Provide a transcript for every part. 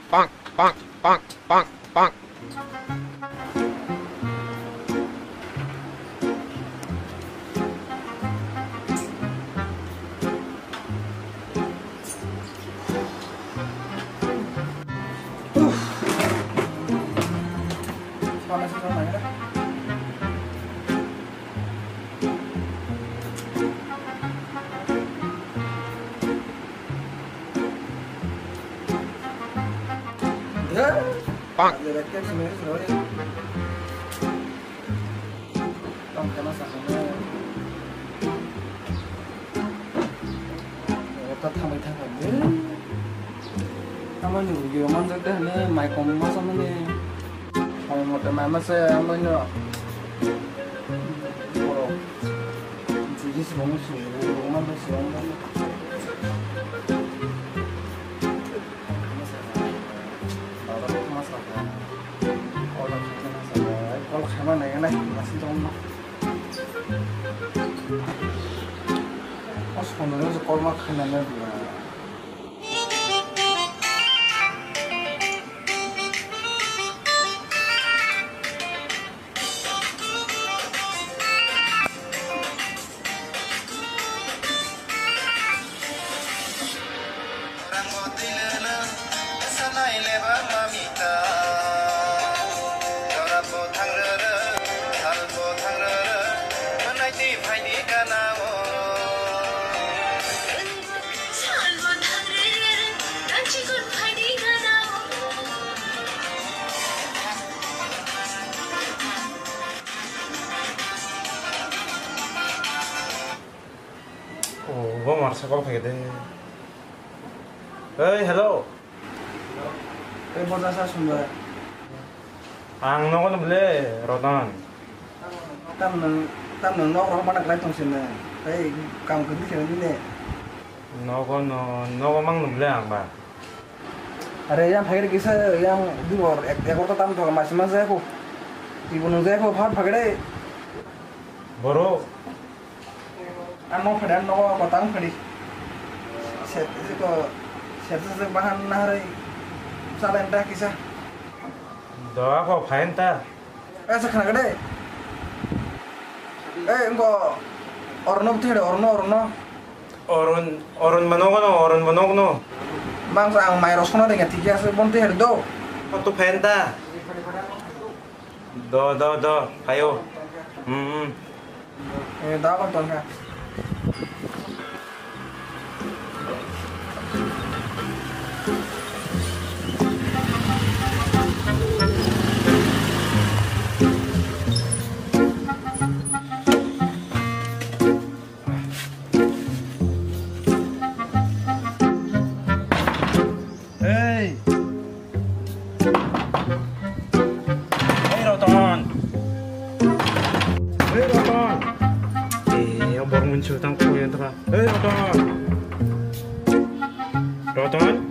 Bonk, bonk, bonk, bonk, bonk. Bang. Mana yang lain masih jomblo. Pas sebenarnya sekolah makanannya dia. Gua marah kok kayak gitu. Hey, hello. Bota sa sumber. Ang no ko na beli, rotan. Tam no orang mana kelai tong sini. Hey, kamu kerja sini ni. No ko mang no beli ang ba. Ada yang pakai kisah yang di luar. Ekor tu tam tu masih aku. Ibu nuzai aku pakai. Boro. Ano padan no batang padi. Set itu set bahan nahari. Salah entah kisah. Doa ko paenta. Sekarang gede. Engkau orno betul ada orno. Orun manogono. Bang sang mayros kono dengan tiga sebon tu ada do. Patu paenta. Do, ayo. Dah kan tuan kan. Baru muncul tangku yang terang. Roton.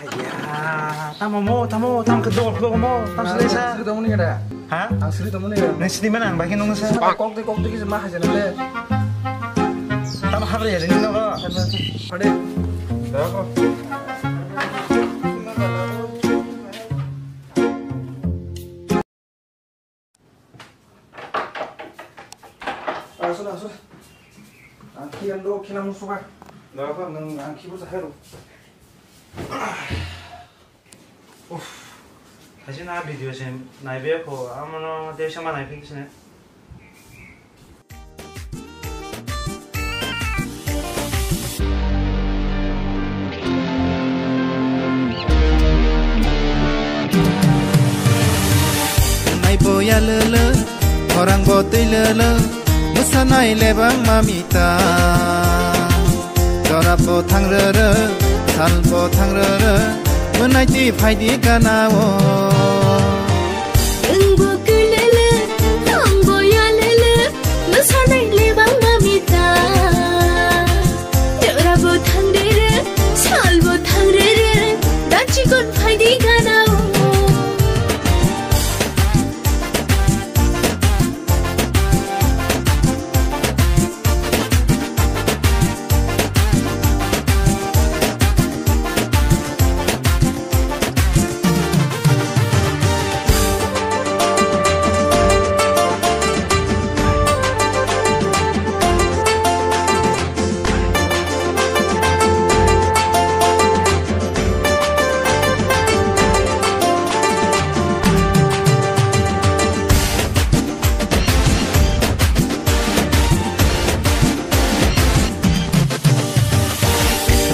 Ayah, tamu kedua mo, tam selesa. Asli tamu ni ada. Hah? Asli tamu ni ada. Nasi di mana? Bagian nung sa. Kok tu kisah mah aja nanti. Tam hari ya, jadi nung. Ada. Dah kok. Sudah. Angki yang do kina musuh. Dah apa nang angki bu saharu. Kasi na video siya, naibiya ko, amo no, di siya manaipin kasi na. Naiboya lele, orang botoy lele, मोसानाय लेबां मामिता जराबो थांरोरो सालबो थांरोरो मोनायति फायदि गानावो नोंबो गोलोलो आंबो यालोलो मोसानाय लेबां मामिता जराबो थांरोरो सालबो थांरोरो दाचिगोन फायदि गानावो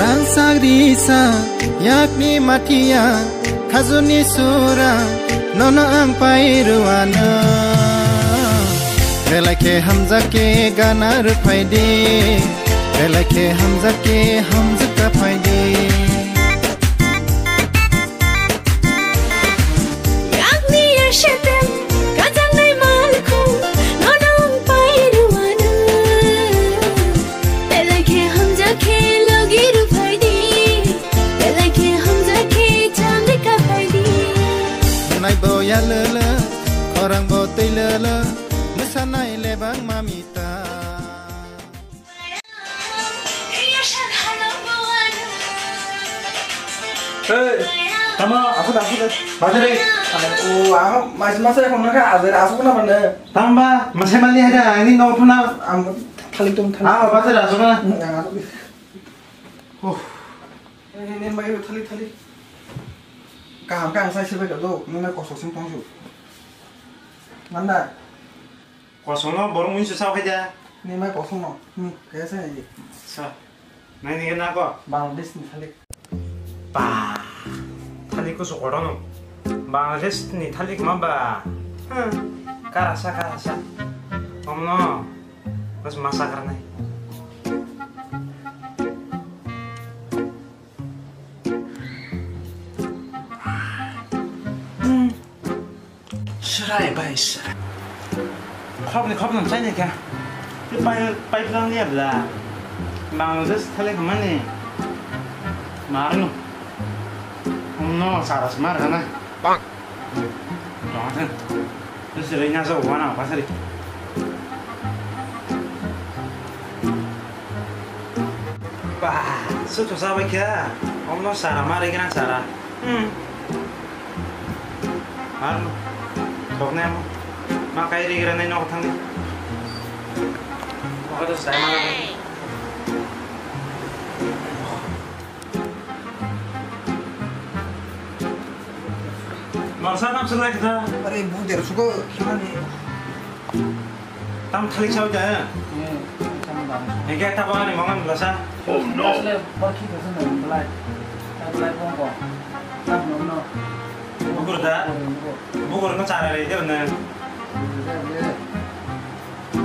Ransagrisa yakni matia khazuni sura nono ang pairuana belake hamza ke ganar phaide belake hamza ka phaide yakni yashatem kazangai malku nono ang pairuana belake hamza ke logiru Nai bo ya lele, orang bo tei lele, musanai lebang mamita. Hey, tama aku dah. Badre Oh, aku masih aku nak azar aku nak mana? tamba masih mali ada ini no puna Aku thali tum thali. ah badre asuna oh Ini bayi thali. Kang saya siapa itu? Ini kosong sing tongsu. Mana? kosono borong mun susah aja Ini mai kosong no. Kayak saya ini. sa nai ni na ko Bangladesh ni thali. ba tali ko sokorono bangladesh ni tali ko mamba karasa omno mas masakan nai Serai bay serai. Khop nam sai ne kya. Ti pai plang liap la. Bangladesh thale ko mane. Marno. Omno saras mar kana. Bonk. Dongan. Tu serai nya so wana pasari. Bah, sutu sabai kya. Omno sara mare kana sara. Marno. Tokne mo. Makairi gira na ino katang ni. Baka to sa mga lang. Marsa tam sila kita. Aरे बहुत देर सुको खिला नहीं. Tam thalik saw ja. ये sama bang. Ege tapa ni mangan lasa. Oh no. Asli berki kesan dan belai. Belai pongko. Tam no. Bukur da. Bukur no cara re dia na.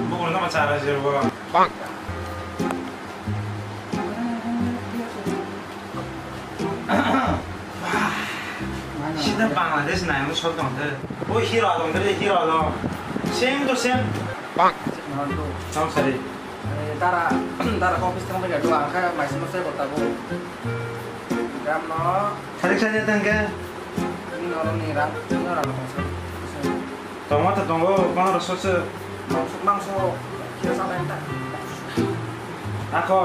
Bukur no cara je ro. Bonk. Sida Bangladesh na mo chot dong de. O hero dong de hero dong. Same to same. Bonk. Tam sari. Tara kopi setengah tiga dua angka masih masih kotaku. Ram no. Thalik sa dia tangga. Ini orang nih ram. Ini orang masuk. Tomato tongo kono sosu. Mangso. Kira sampai entar. Ako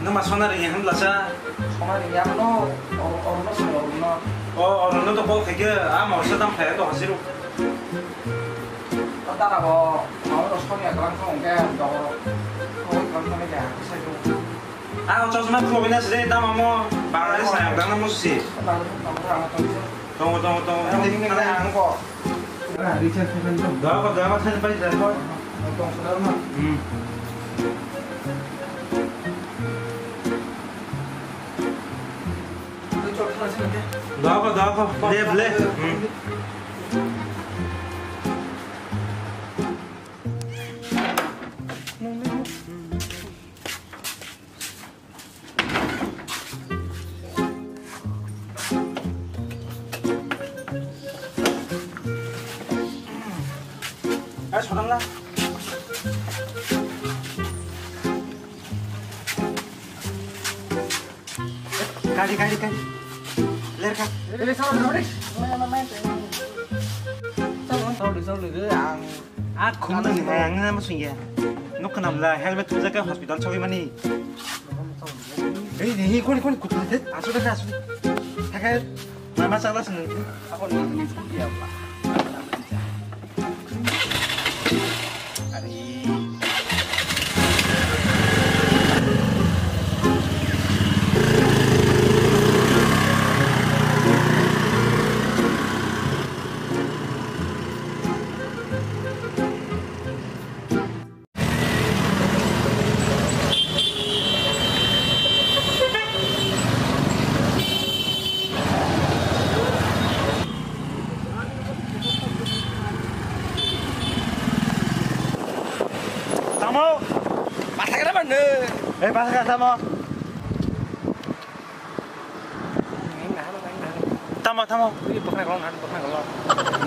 nama sonar yang lasa. Kemarin ini apa no? Orang no semua orang no. Oh, orang itu kok kayak mau sedang kayak tuh hasil. Tara ko mau terus kau ni akan kau enggak dong. Kau kan kau ni dah. Saya tu. Ah, terus mana provinnya sih? Tamu mau Bangladesh saya nggak nemu sih. Tunggu. Ini ada angko. Nah, Richard Kevin tu. Dah kok tanya pada dah kok. Tong saudara mah. Itu coba translate dia. Dah kok. Boleh. lah. Kali. Ler kan. Ini salah deh. Salah deh yang Aku nih yang nama sunyi. Nuk kenal lah helmet tuh jaga hospital coba mani. Ini kau kutu deh. Asu. Kakak, mama salah sini. aku nih dia Pak. Tamo. Masa kenapa nih? Pas ka tamo. Tamo. Ini pakai kalau.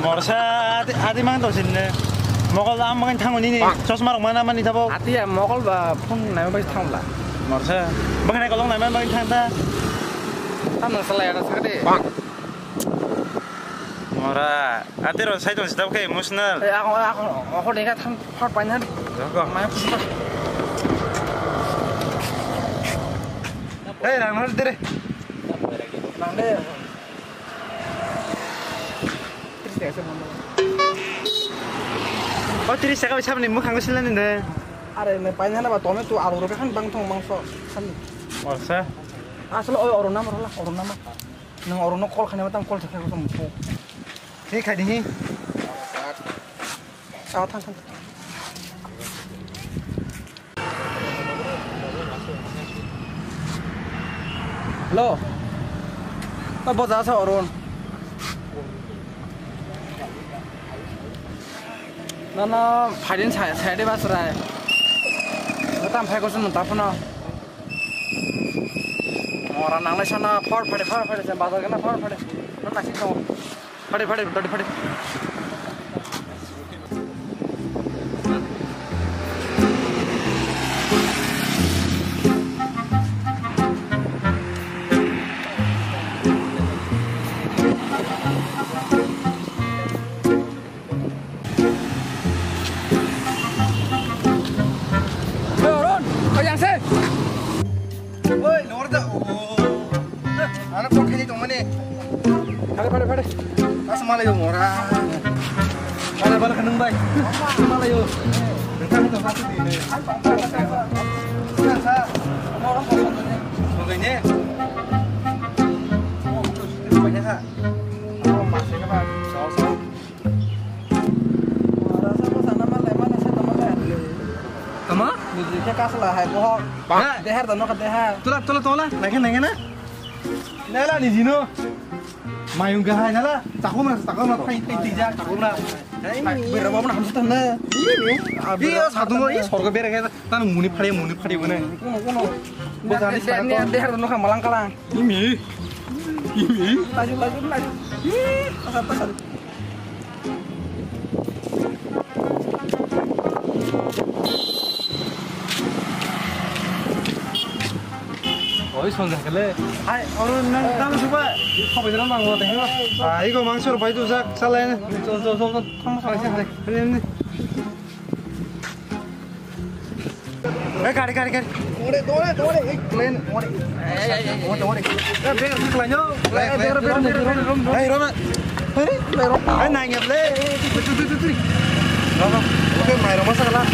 Morsa adi mang to sinne. Mogol am mang thang ni chosma rok mana mani thabo. Hati ya mogol ba phun này mới thong là. Morsa. Bang nai kolong nai mang thang ta. Tam nang selai ada sekali. Mora, ati ro sai ton sidap ke emotional. Aku nih kan tham phot banyak. Mai pusing. Nang nol dire. Nang deh. Terus dia sama. Oh, tiri saka bisa ni mukhang ko sila ninde. Are nih banyak apa tome tu alu robe kan bang tong mangso kan. Morsa. Asal orang nama nang orang nak call kan yang kol cakap aku semua. Ni khai ni. Thang. Hello. Kau bawa jasa orang. Nana paling saya deh basrai. Kita ampai kau senang tak pernah. Orang nang lagi sana far pada jangan bazar kena far pada. Mana sih kau? Pada. Ron, kau yang sih? Oi, nor da. Anak kok kini tong mane. Pada. As malay mora. Bala kanang bay. Malay yo. Nang to satu di. Sa. Orang kosong ni. Bagainya. Oh, terus banyak ha. Oh, masih ke Pak? Saw. Rasa kau sana mana saya teman lah. Tama? Muziknya kasih lah, hai bohong. Dehar tanah ke dehar. Tola. Lagi na. Nala ni Jino. Mayung gahay nala. Takut mas pain tijak takut na. Berapa pun hamsa tanah. Iya satu lagi sorga bere kayak tan muni pade bener. Kuno. Dehar tanah ke Malang Kalang. Ini. Laju. Pasal. 어이 손잡길래 아이 어른 난 다음 주봐 커피랑 망고 돼 아 이거 망치로 봐도 싹 살라네 저저 한번 살게 그래 가리 Dore. Kalian, dore. 야 배가 그거냐 야 이러면 아이 나이냐블레 뚜 나가 오케이 마이로 마사라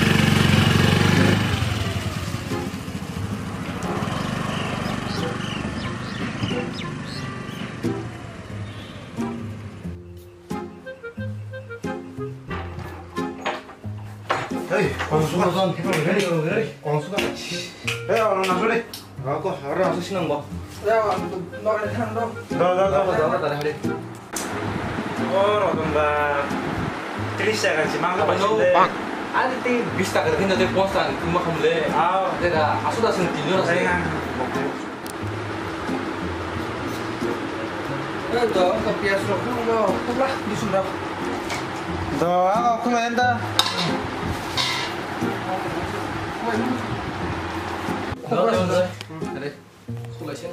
광수가 광수가 야 얼른 나서래 갖고 얼른 와서 신는 거 Ya, no Alejandro. 너 하래 어떤 바 트리샤 같이 망가 봤는데 Ada ti bisa kada kinda te posta ni kuma kamle. 아 Ada asuda sentillo na saya Ando, kopias lo, kuno, kublah di Sunda. 너 아까 그만 한다 Đây, không lại xem.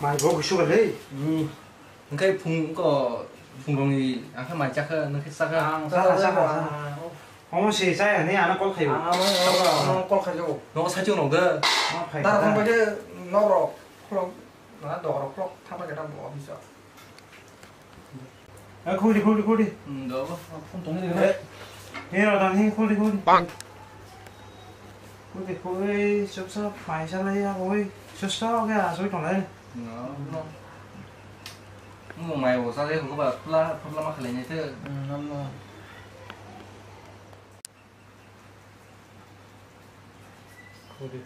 Mày vô cái sugar đấy. Cái phùng có phùng đồng thì ăn cái mày chắc hơn, nó cái sắc hơn. Không xì sai ở đây nó có khều. nó con khai vô Nó có sai chương đồng cơ. Nó phải. ta không phải chứ nó rồi không nó đỏ rồi không thằng phải cái đam bỏ bây giờ Khui đi. Được không tốn gì đấy. Thế rồi thằng Hi khui đi. Bang. Khui sốt phải sao đây ôi. Sốt cái à, sốt còn đây. Nó một mày của sao đây không có bà không làm khởi này thế. Khui đi.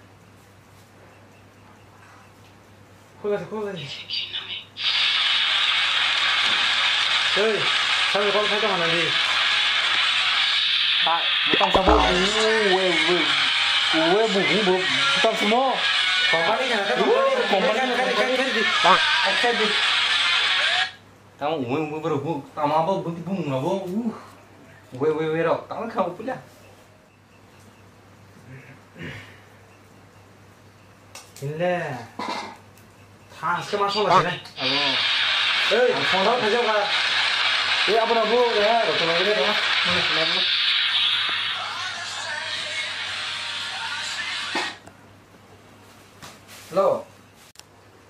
Ơi, sao con thấy con làm gì? tại một tông sao vô bụng tông sao mô Còn bắt đi nhà cái đi. cái gì Tao uống vừa rồi tao mà bao bung là vô. Quê rồi, tao nó không biết là. Ile. 다 스케만 손을 지네. 에이, phòng thấy không à? Cái áp nó vô đấy, rồi tôi nói cái đó.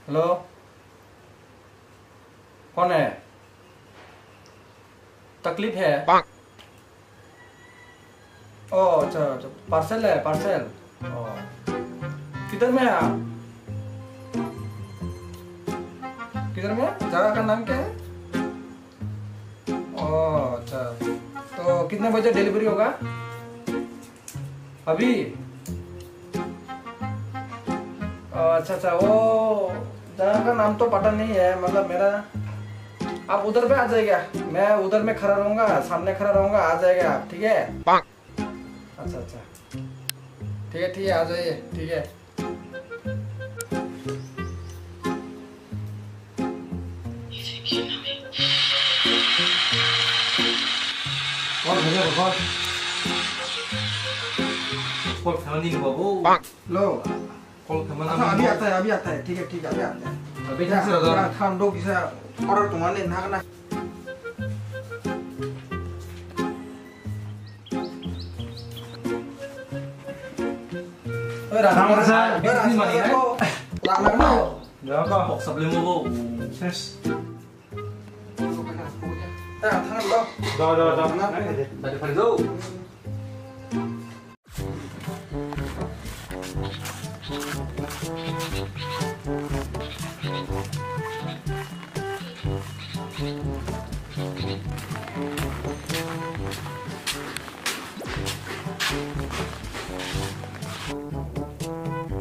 hello कौन है तकलीफ है ओ अच्छा पार्सल है पार्सल किधर में है आप किधर में जगह का नाम क्या है ओ अच्छा तो कितने बजे डिलीवरी होगा अभी अच्छा वो जगह का नाम तो पता नहीं है मतलब मेरा आप उधर पे आ जाएगा मैं उधर में खड़ा रहूंगा सामने खड़ा रहूंगा आ जाएगा आप ठीक है अच्छा ठीक है आ जाइए ठीक है con thấy được con. Con thằng đi vào vô. लो Con thằng अच्छा अभी आता है ठीक है अभी आता है अभी क्या कर रहा है? खान दो किसा ऑर्डर तुम्हारे ना करना Thằng ra, biết mà đi đấy. làm nó Được con. Bọc sập lên vô. Yes. thằng đó Rồi. Đây phải vô.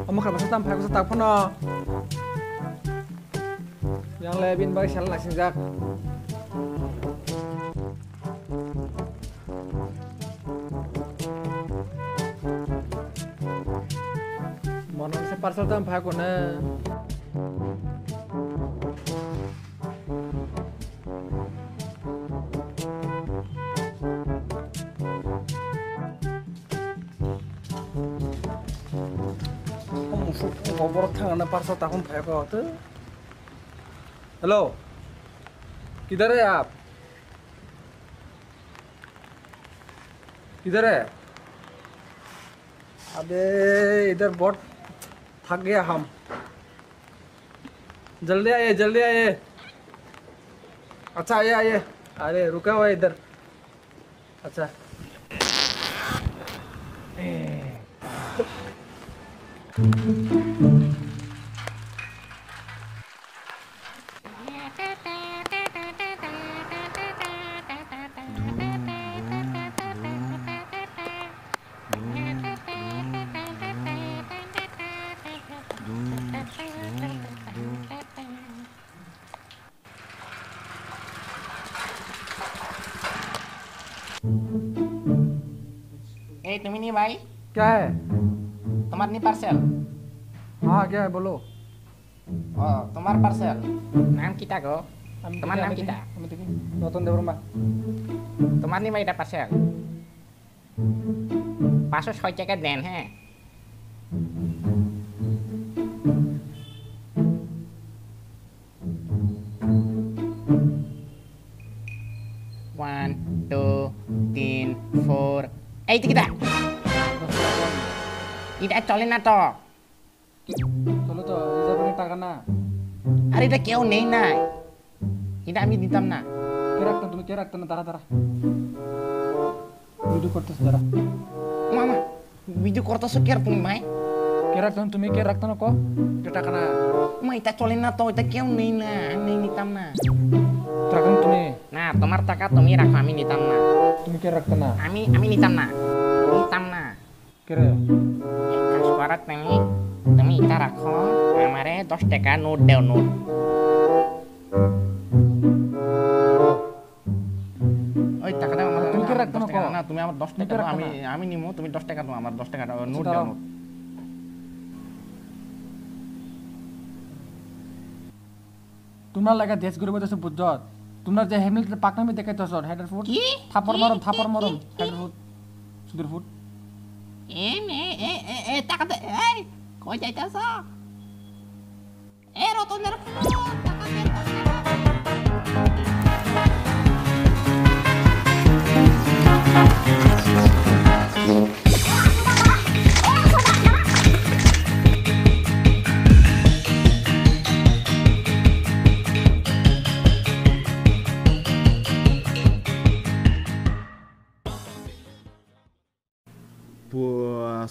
ông khởi một phải có tao nó yang lebih bagi salah sinjak mana se parcel tam phải còn ngobrol tangan parcel tahun भाइको तो हेलो किधर है आप किधर है अबे इधर बहुत थक गया हम जल्दी आइए अच्छा आइए अरे रुका हुआ इधर अच्छा तुम नहीं भाई क्या है तुम्हारे नहीं पार्सल हाँ क्या है बोलो तुम्हार पार्सल नाम kita go तुम्हार नाम kita नतन देवर मा तुम्हार नहीं भाई पार्सल 506 টাকা দেন হ্যাঁ One, two, three, four. Itu kita. Tidak চলে না তো চলো তো রিজার্ভের টাকা না আরে এটা কেউ নেই না এটা আমি দিতাম না কে রাখতো না দাঁড়া ভিডিও করতেছ দাঁড়া মামা ভিডিও করতেছ কে আর তুমি মাই কে রাখতো না কো টাকা না মা এটা চলে না তো এটা কেউ নেই না আমি নিতাম না টাকা তুমি না তোমার টাকা তুমি রাখো আমি নিতাম না তুমি কে রাখতো না আমি নিতাম না কে রে কাজ করা তুমি এটা রাখো আমারে 10 টাকা নোট দেও নোট ওই টাকা দাও আমার তুমি কে রাখতো না তুমি আমার 10 টাকা দাও আমি নিমু তুমি 10 টাকা দাও আমার 10 টাকা দাও নোট দাও তোমার লাগা দেশ গরিব দেশে বুঝত তোমার যে হেমিলটন পাকনামি দেখাইতেছ হেডার ফুট কি থাপড় মরম হেডার ফুট সুদূর ফুট এ টাকা দে এই কই যাইতাছ এ রতনের টাকা দে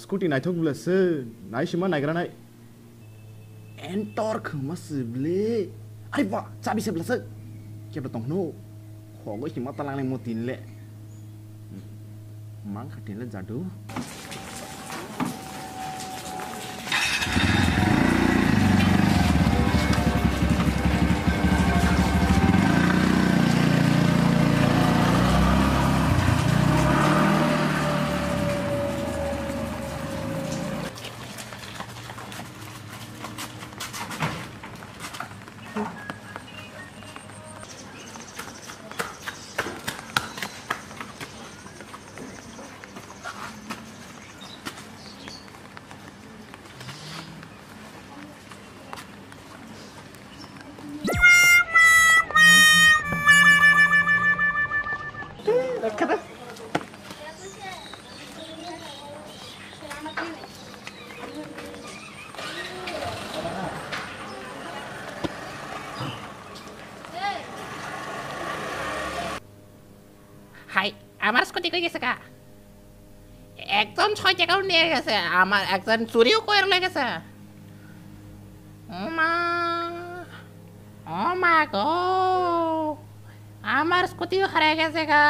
Scooty này thôi là sư nãy xem này cái này enter khử mà xử lệ ai vợ cha bị xem là sư kẹp được tổng nô khó có chỉ mất talang lên một tiền lệ mang khát tiền lên giả đủ হাই আমার স্কুটি কই গেছে কা একজন 6 টাকাও নিয়ে গেছে আমার একজন চুরিও করে লয়ে গেছে ও মা গো আমার স্কুটিও হারিয়ে গেছে গা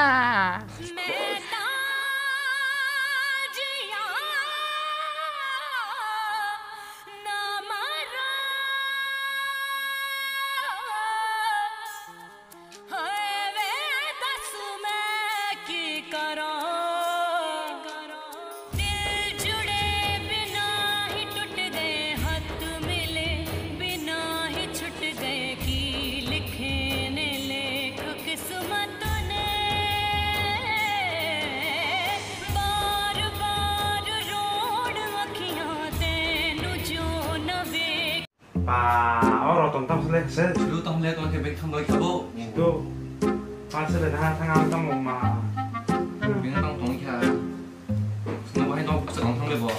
Orang tonton selesai. Dulu tong lihat orang kebek tong lagi kabo. Itu pas selesai tengah tengah mah. Bing tong tong kia. Senang banget tong sedang tong lebo.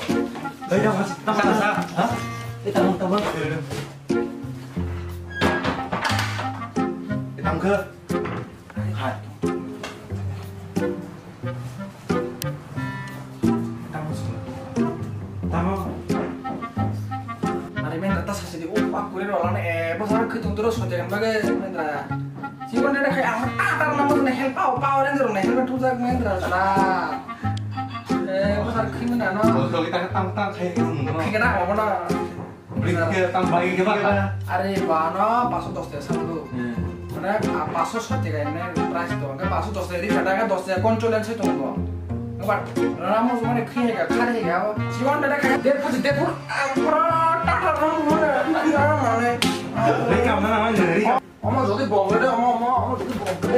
Ya masih tak ada. Hah? Tang. Tang ke? Hai. Tang. 사실이 오빠 꾸리러 올라네 뭐 사람 그 정도로 소재가 막에 맨들아 지원에다 그냥 아따 나무는 헬파 오빠 오렌지로 헬파 투자 맨들아 뭐 사람 크면 안 와. Kalau kita tang kayak gitu nggak? 그게 나 뭐나 Beli ke tang bayi ke apa? 아래 바나 파소 도스테 삼도 মানে পাঁচশো সত্যিকার এনে প্রাইস তো আমাকে 510 রি টাকা 10 কন্ট্রোল আছে তো এবার রামো মানে খেয়ে গা খারে গা জীবনটা খাই দেখো টাটা মানে Mereka mana mana dari. 어머 저기 먹으래 어머 저기 먹으래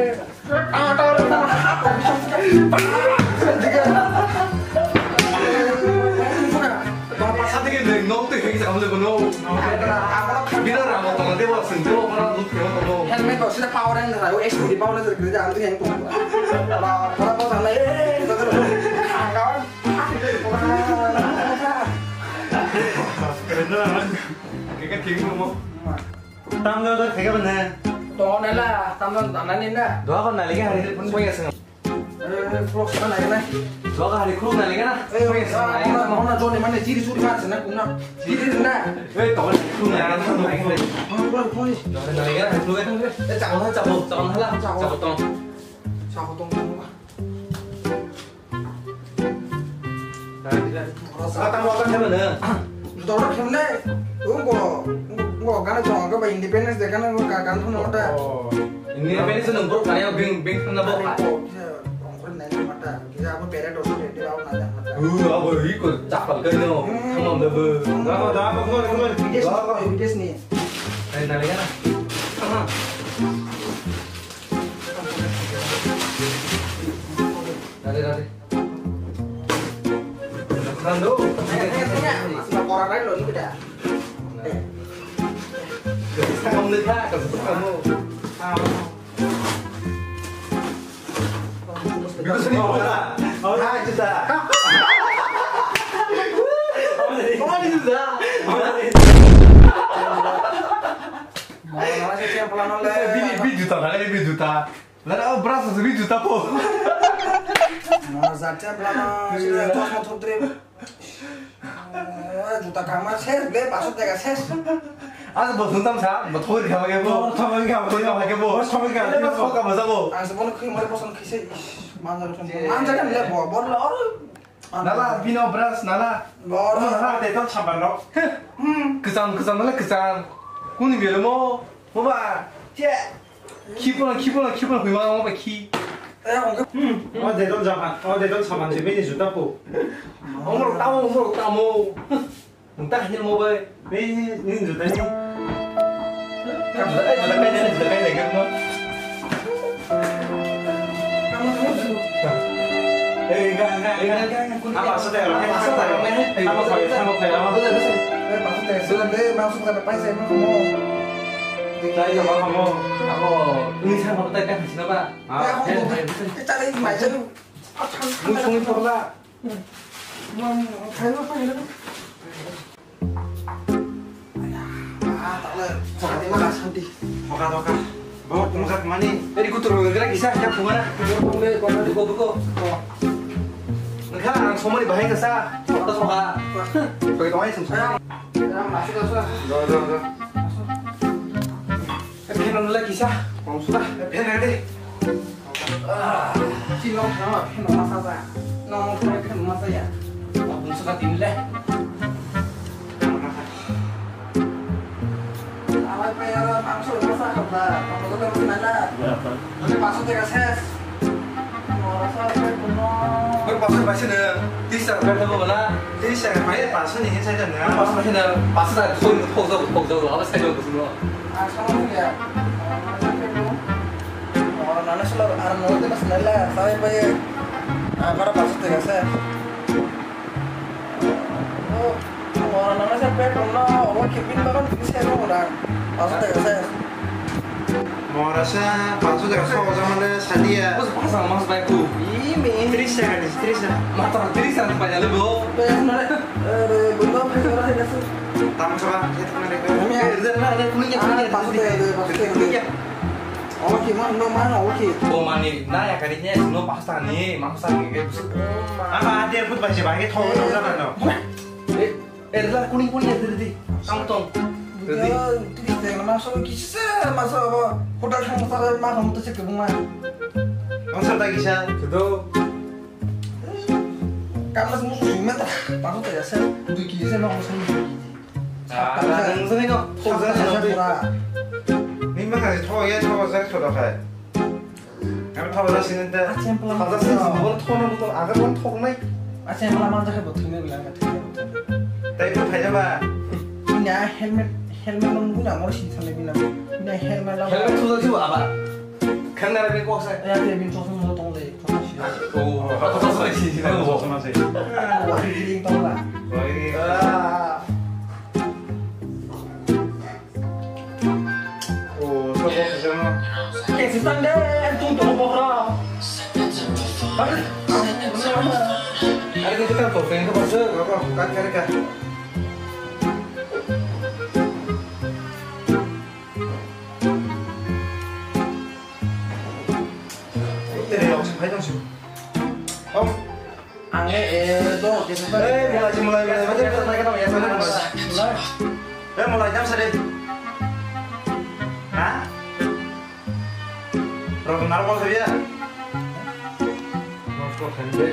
kamu kono. Bila ramu tong dewa senjo kono lu teo kono. Helmet kok sida power yang ra es di power dari kerja antu yang tuh. Kalau kau sana kawan. keren banget. Kayak gini mau. Tanggal tuh kayak mana? Tuh nela, taman tanan ini. Doa kan nali kan hari pun punya sengat. Vlog sana lagi nih. Doa kan hari kru nali kan? Punya sengat. Mau na Johnny mana ciri suri kan sana kuna. Ciri sana. Kau kan kru nali kan? Boleh boleh. Doa nali kan hari kru kan? Jangan lah. Cabut tong. Kata mau kan mana? Sudah orang kena. Gua kan cuma ke independence deh kan gua kan tuh nota. Ini apa ini seneng bro? Karena bing kena bawa. Orang nanya mata. Kita apa beda dosa dia awak nanya mata. Apa ikut capal kan no? Kamu ambil ber. Apa gua Bides nih. Nali nali kan? Nali. Rando. Orang lain loh ini beda. Kamu lihat kamu. Itu seni bola. Juta. Ini juta. Mana sih yang pelan oleh? Bini juta, kan ini juta. Lalu berasa sih juta po. Mana saja pelan sudah terus motor trip. Juta kamar ses, beli pasut tega ses. Asa bos nonton sa, bos thôi thì không có bos, thôi cái bos, cái bos không có sao bos. Ang sebelum khi mari bosan kisi, mana kan lihat bor lah. Nala bino beras nala. Bor. nala để tao chạm vào nó. Kesan nala kesan. Kuni biar mau ba. Cie. Kipulan hui mau ba ki. để tao chạm vào thì mấy người ta phụ. Ông tao. Entah hanya mau ba. Mấy người ta đi. Kamu sudah kayak kan no. Kamu tuh. Enggak. Apa sudah? Apa Betul. Pasut tega sudah deh masuk sampai paisa emang kamu. Saya sama kamu. Aku ini saya mau tanya di sini pak. Cari macam tu. Musuhnya pula. Kayu apa ini? Tak boleh. Santai malah santai. Oka. Bawa muka kemana? Jadi ku turun gerak kisah siap bunga. Boleh, kalau di buku. Enggak, semua dibahas ke sa. Terus muka. Bagi tahu semua. Masuk. Udah. Pengen lagi kisah. Kalau sudah, pengen deh. Cilok sama pengen masak. Nong pengen masak ya. Abang suka timlah. Awal payah langsung masak apa? Kamu tuh kan mana? Nanti pasut tega ses. Rasa apa puno? Pasal masih ada. Tisar berapa mana? Tisar main pasal nih saya dengar. Pasal masih ada. Pasal ada. Pokok apa saja itu semua. Sama ya. Orang mana selalu arah nol itu masih nela. Saya payah. Para pasut tega ses. Orang mana saya payah puno. Orang kipin bahkan bisa orang. Pasut tega ses. Mau rasa pasal dengan sama le sadia. Terus pasal mas baikku. Ini. Tisar. Mata tisar banyak lebih. Payah nela. Belum payah orang yang nasi. Tamu coba kita kena Kami Ada kuningnya. pasut tega. Oke, mana oke. Oh mani, nah ya kayaknya semua pasta nih, maksa kayak gitu. Apa ada pun baca bagai tahu orang no. Adalah kuning tadi. Kamu tong. Tadi. Tidak masuk kisah masa apa? Hotel kamu tak mah kamu tuh cek rumah. Langsung lagi saya. Itu. Kamu semua sudah tak? Pasut tega ses. Dua kisah mau sendiri. Yang sering kok. Memang harus tahu ya tahu saya sudah kayak. Kamu tahu lah sini dah. Kalau saya sebelum thon itu agar kan thon nih. Aceh malam aja kan betul ni bilang kata. Tapi pun kayak apa? Ini helmet nunggu nak mau sih sampai bilang. Ini helmet lah. Helmet sudah juga apa? Kan ada yang kuat saya. Ya dia bin cosong mau tong deh. Oh, apa sih sih? Sama sih. Wah, ini tong lah. Baik. tanda tung tung bohra. Ada kita kan topeng itu pasal apa kat kerja. Ini langsung hai langsung. Om, Ange itu kita mulai ya sana. Mulai jam sedih. Hah? Berapa kenal kau saja? Langsung kerja.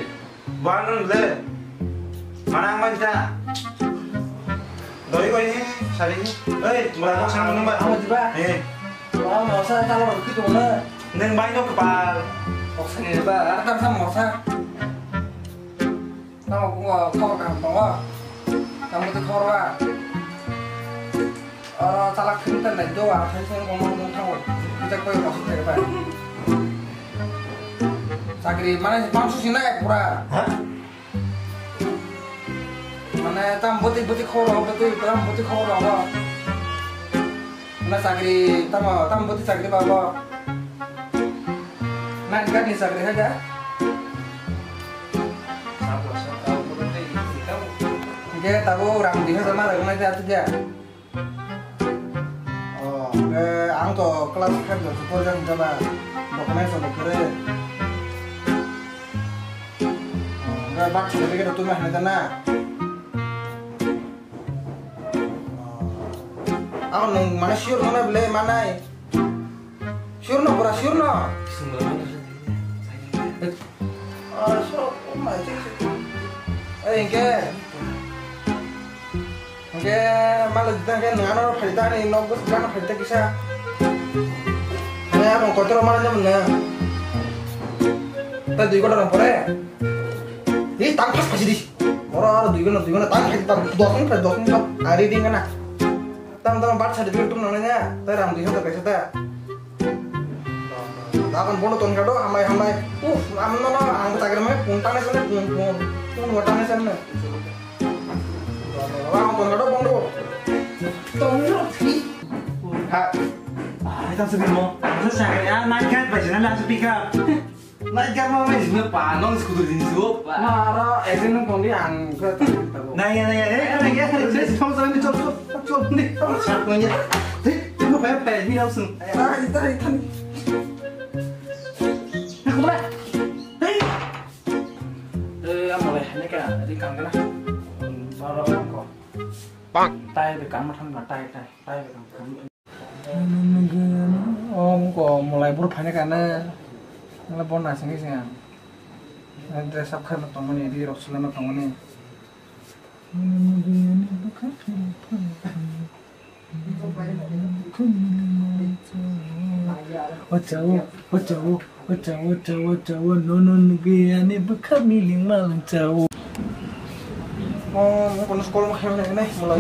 Bukan dulu. Mana yang baca? Doi kau ini, sari ini. Mulai kau sana menembak. Kamu juga. Wah, nggak usah kalau begitu mana. Neng banyak kepal. Boxing ini ba, ada sama nggak usah. Tahu aku nggak kau gampang wah. Kamu tuh kau wah. Salah kita nih doa, saya sih ngomong tahu. Kita kau yang maksud apa? Sakri mana maksud sih naik pura? Mana tam buti kau lah, buti kau lah. Mana sakri tam buti sakri bapa. Nah, kan nih sakri saja. Dia tahu orang dia sama orang aja tu dia. Ang tu kelas kan tu super jam coba dokumen sama kere. Nggak baca tapi kita tuh mah nanti na. Ang nung mana sure mana beli mana? Sure no, pura sure no. So, Oke, malah kita kan nggak cerita nih, nongkrong kan cerita kisah. Nah, mau kotor mana mana? Tadi juga orang pore. Ini tangkas pasti di. Orang ada juga tangkas kita doang hari ini kan. Tam part saya dulu tuh namanya. Tapi ram dia tak biasa. Akan bono ton kado hamai. Amno no ang tagar me puntane sane pun watane sane. Ang ton kado bondo. Tono thi. Ha. Kita sebut mo. Terus saya naik kan baju nala speaker. Naik kan mau main sini panong sekutu di sini. Mara ezin kondi ang ke tahu. Nah ya. Saya sama ini col nih. Satunya. Cuma kayak ini langsung. Kita. Mulai. Mulai ini kayak di kangen lah. Baru kok. Bang. Tai di kamar kan tai di kamar. Kok mulai berubahnya karena telepon nasi sih kan. Dress up kan temen ini di Rasulullah temen ini. Wacawa nonon gayane baka miling malang cawo. Mau kono sekolah mahal nih mulai.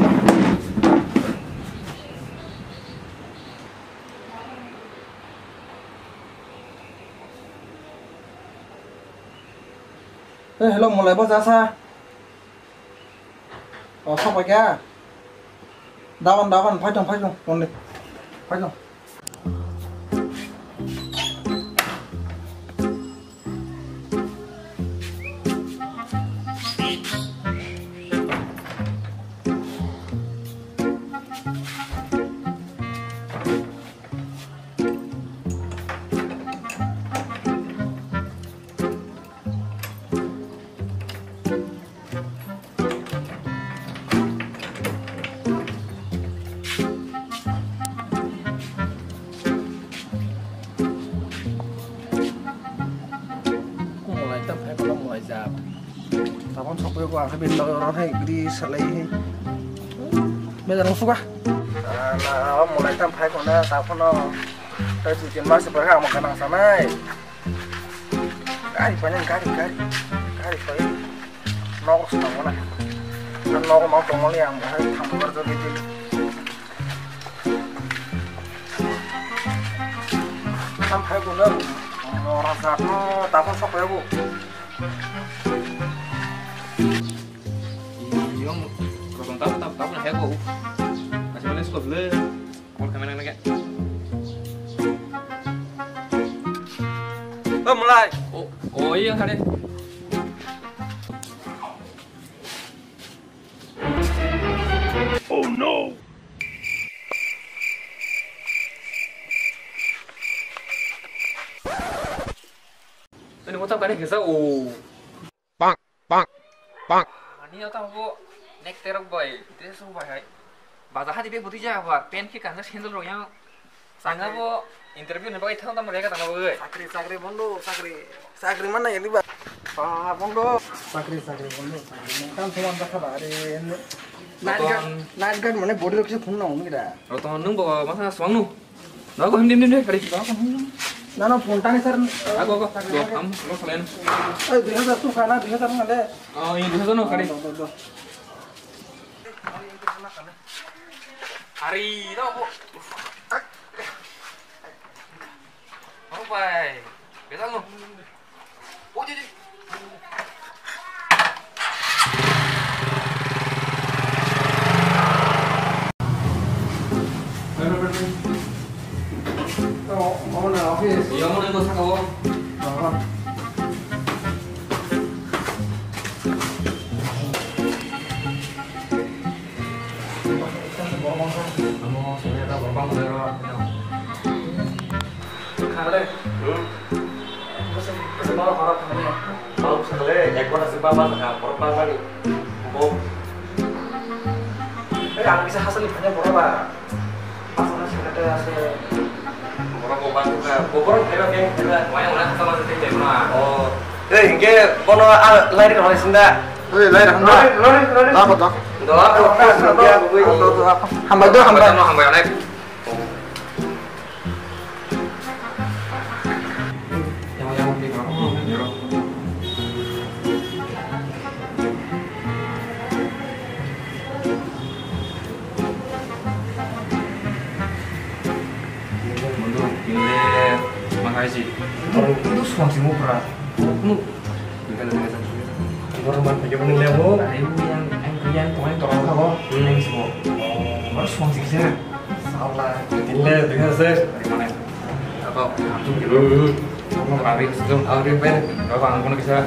Hello mulai bos asa. Oh, sao vậy kìa? Đau anh, phải chồng, con đi. Phải chồng. Tapos sampai ko ang bin orang hay di salay hay. Medan suka. Na mulai sampai ko na tapos no. Tayo sikin mas berha makan sanay. Kari pa yun. Noko sa mo na. Noko mau tongol yang hay thambar jo gitu. Sampai ko na orang sakno tapos sampai ko. Tahu lah hego. Masih mana suka beli. Mau kemana lagi? kau mulai. Oh iya kali. Ini mau tahu kan kisah Bang, bang, bang. Ini tahu bu nek terok boy itu semua boy. Bahasa hati dia butuh jawab. Pen ki kan handle ro yang sangga bu interview nih pakai tahu mereka tahu boy. Sakri bondo, sakri mana ya libat? Bondo. Sakri bondo. Kan semua tak ada. Night guard mana body lotion phun na hunu kita. Roton nung bawa masa suang nu. Nah aku him deh kali. Nana phun tani sir. Aku. Lo selain. 2000 tu kana 2000 ngale. Oh ini bisa nu kali. Hari itu bu. Apa bay? Bisa nu. Oh jadi. Mau na office. Iya mau nih bosan kau. Kamu ternyata berbang berbang. খালে বল খারাপ খালি বাবু খালে একবার আছে বাবা না বড় বাবা নি বউ এই আমি bisa হাসলি ভানে বড় বাবা আসলে ছেলেটা আছে বড় বাবা না বড় ফেরো কে মায়া ওনা কথা বলতে চাই না ও এই ইনকে কোন লাইরি হইছিন্দা Oi, lai dah. লরি Apa tu? দলা হাম্বাই দো হাম্বাই হাম্বাই অনেক makasih. Orang itu semua sih mau pernah. Orang bagaimana dia mau? Ibu yang kalian kemarin tolong aku, yang semua. Harus semua sih sih. Salah. Tidak dengan saya. Dari mana? Apa? Aku dulu. Kamu kemarin sebelum awal pen, kalau kamu bisa.